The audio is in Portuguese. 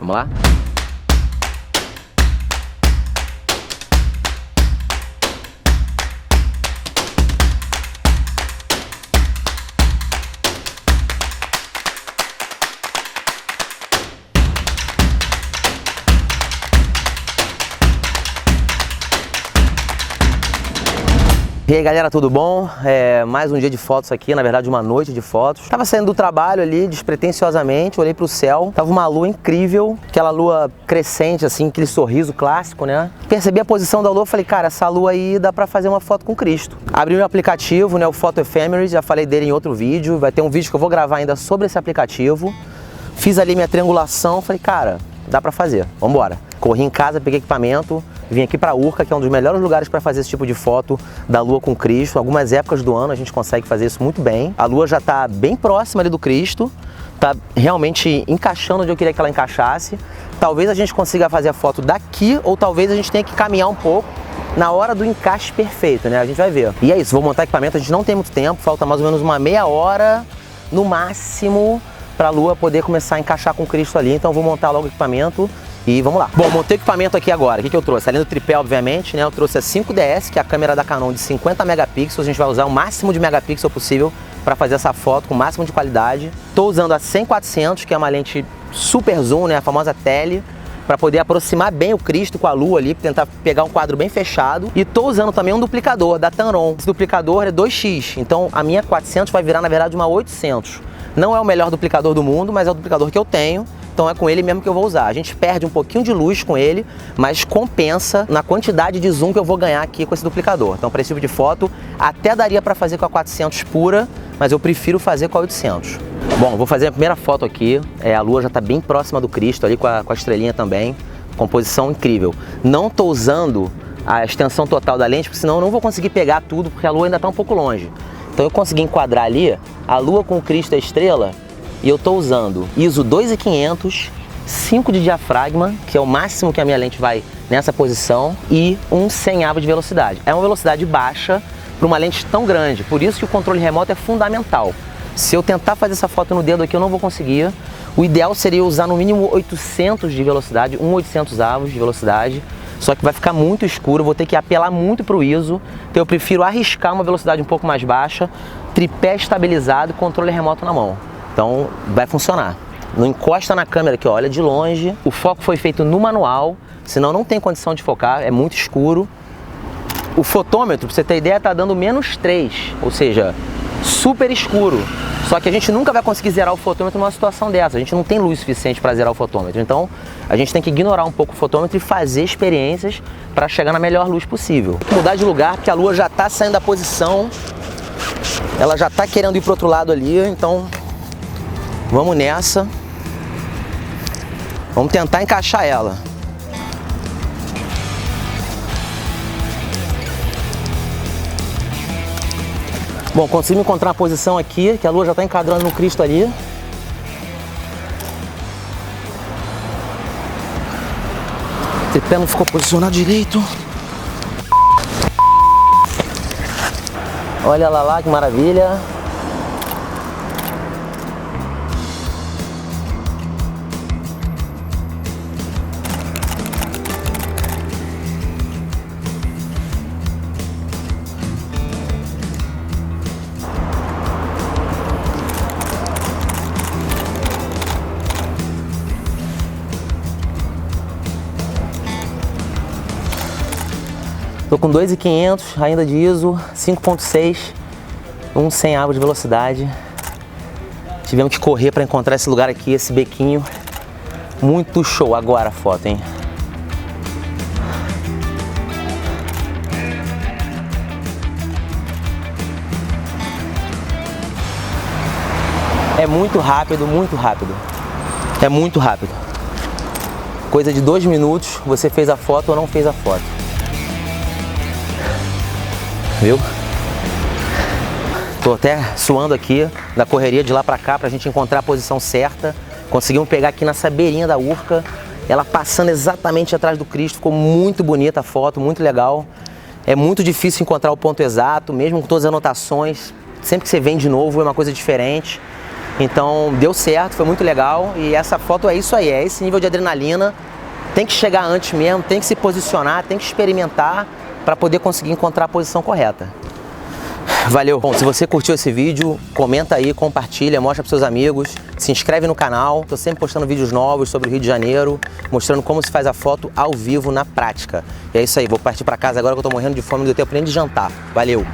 Vamos lá? E aí galera, tudo bom? Mais um dia de fotos aqui, na verdade uma noite de fotos. Tava saindo do trabalho ali, despretensiosamente, olhei pro céu, tava uma lua incrível, aquela lua crescente assim, aquele sorriso clássico, né? Percebi a posição da lua, falei, cara, essa lua aí dá pra fazer uma foto com Cristo. Abri o meu aplicativo, né, o Photo Ephemeris, já falei dele em outro vídeo, vai ter um vídeo que eu vou gravar ainda sobre esse aplicativo. Fiz ali minha triangulação, falei, cara, dá pra fazer, vambora. Corri em casa, peguei equipamento, vim aqui para Urca, que é um dos melhores lugares para fazer esse tipo de foto da Lua com Cristo. Algumas épocas do ano a gente consegue fazer isso muito bem. A Lua já está bem próxima ali do Cristo, está realmente encaixando onde eu queria que ela encaixasse. Talvez a gente consiga fazer a foto daqui, ou talvez a gente tenha que caminhar um pouco na hora do encaixe perfeito, né? A gente vai ver. E é isso, vou montar equipamento, a gente não tem muito tempo, falta mais ou menos uma meia hora, no máximo, para a Lua poder começar a encaixar com Cristo ali. Então eu vou montar logo o equipamento. E vamos lá. Bom, montei o equipamento aqui agora. O que eu trouxe? Além do tripé, obviamente, né? Eu trouxe a 5DS, que é a câmera da Canon de 50 megapixels. A gente vai usar o máximo de megapixel possível para fazer essa foto com o máximo de qualidade. Estou usando a 100-400, que é uma lente super zoom, né? A famosa tele, para poder aproximar bem o Cristo com a Lua ali, tentar pegar um quadro bem fechado. E estou usando também um duplicador da Tamron. Esse duplicador é 2x, então a minha 400 vai virar, na verdade, uma 800. Não é o melhor duplicador do mundo, mas é o duplicador que eu tenho. Então é com ele mesmo que eu vou usar. A gente perde um pouquinho de luz com ele, mas compensa na quantidade de zoom que eu vou ganhar aqui com esse duplicador. Então para esse tipo de foto, até daria para fazer com a 400 pura, mas eu prefiro fazer com a 800. Bom, vou fazer a primeira foto aqui. A lua já está bem próxima do Cristo, ali com a estrelinha também. Composição incrível. Não estou usando a extensão total da lente, porque senão eu não vou conseguir pegar tudo, porque a lua ainda está um pouco longe. Então eu consegui enquadrar ali a lua com o Cristo e a estrela. E eu estou usando ISO 2500, 5 de diafragma, que é o máximo que a minha lente vai nessa posição, e um 100 avo de velocidade. É uma velocidade baixa para uma lente tão grande, por isso que o controle remoto é fundamental. Se eu tentar fazer essa foto no dedo aqui, eu não vou conseguir. O ideal seria usar no mínimo 800 de velocidade, 800 avos de velocidade, só que vai ficar muito escuro, vou ter que apelar muito para o ISO, então eu prefiro arriscar uma velocidade um pouco mais baixa, tripé estabilizado e controle remoto na mão. Então vai funcionar. Não encosta na câmera aqui, ó, olha de longe. O foco foi feito no manual, senão não tem condição de focar, é muito escuro. O fotômetro, pra você ter ideia, tá dando -3, ou seja, super escuro. Só que a gente nunca vai conseguir zerar o fotômetro numa situação dessa, a gente não tem luz suficiente para zerar o fotômetro. Então a gente tem que ignorar um pouco o fotômetro e fazer experiências para chegar na melhor luz possível. Vou mudar de lugar porque a lua já tá saindo da posição, ela já tá querendo ir pro outro lado ali, então vamos nessa. Vamos tentar encaixar ela. Bom, consegui encontrar uma posição aqui, que a lua já está enquadrando no Cristo ali. O tripé não ficou posicionado direito. Olha lá, que maravilha. Tô com 2.500 ainda de ISO, 5.6, um 100 avos de velocidade. Tivemos que correr para encontrar esse lugar aqui, esse bequinho. Muito show agora a foto, hein? É muito rápido, muito rápido. É muito rápido. Coisa de 2 minutos, você fez a foto ou não fez a foto. Viu? Tô até suando aqui da correria de lá pra cá pra gente encontrar a posição certa. Conseguimos pegar aqui nessa beirinha da Urca, ela passando exatamente atrás do Cristo. Ficou muito bonita a foto, muito legal. É muito difícil encontrar o ponto exato, mesmo com todas as anotações. Sempre que você vem de novo é uma coisa diferente. Então deu certo, foi muito legal e essa foto é isso aí, é esse nível de adrenalina. Tem que chegar antes mesmo, tem que se posicionar, tem que experimentar para poder conseguir encontrar a posição correta. Valeu! Bom, se você curtiu esse vídeo, comenta aí, compartilha, mostra para seus amigos, se inscreve no canal. Estou sempre postando vídeos novos sobre o Rio de Janeiro, mostrando como se faz a foto ao vivo na prática. E é isso aí, vou partir para casa agora que eu estou morrendo de fome, não deu tempo nem de jantar. Valeu!